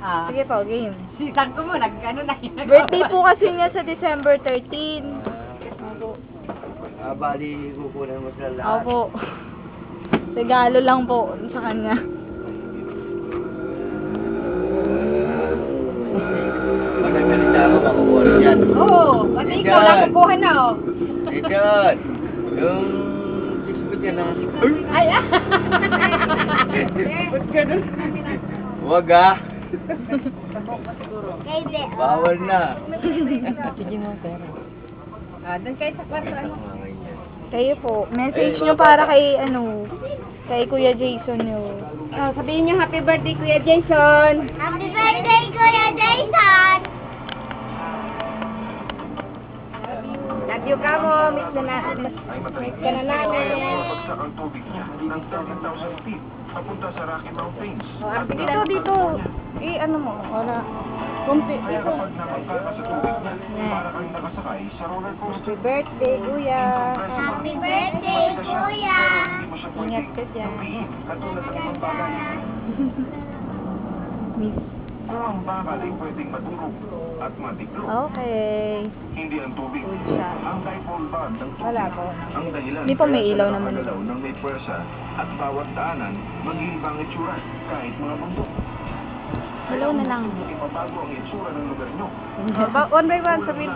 Sige po, game. Sisan ko mo, nag-ano na yun. Birthday po kasi niya sa December 13. Opo. Bali, kukunan mo sa lahat. Opo. Regalo lang po sa kanya. Pagkakalita mo, makukuha rin yan. Oo, pati ikaw, nakukuha na, oh. Ikaw, yung biskut yan ang... Ay, Ba't ganun? Huwag ah. Hindi. Bawal na. Doon kayo sa kwarto, ano? Kayo po. Message nyo para kay, kay Kuya Jason yun. Sabihin niyo, happy birthday, Kuya Jason. Happy birthday, Kuya Jason! Love you ka mo, miss ka na namin. Pagsak ang tubig niya ng 13,000 feet papunta sa Rocky Mountains. Dito. Mo. Wala. Kumpi. Kaya kapag napagkaka sa tubig niya, para kang nakasakay sa roller coaster. Happy birthday, Kuya. Happy birthday, Kuya! Hindi mo siya Ingat pwedeng ka dyan. tumiin katulad ng ibang bagay. Miss. Kung ang bakal ay pwedeng madurog at matiklo, Okay. hindi ang tubig. Good siya. Ang dipole band ng tubig Wala po. ang dahilan Hindi po may kaya ilaw sa naman nakakagalaw ito. ng may pwersa at bawat daanan mag-iiba ang itsura kahit mga bundok. Hello na lang. Ipabago ang itsura ng lugar nyo. One by one, sabihin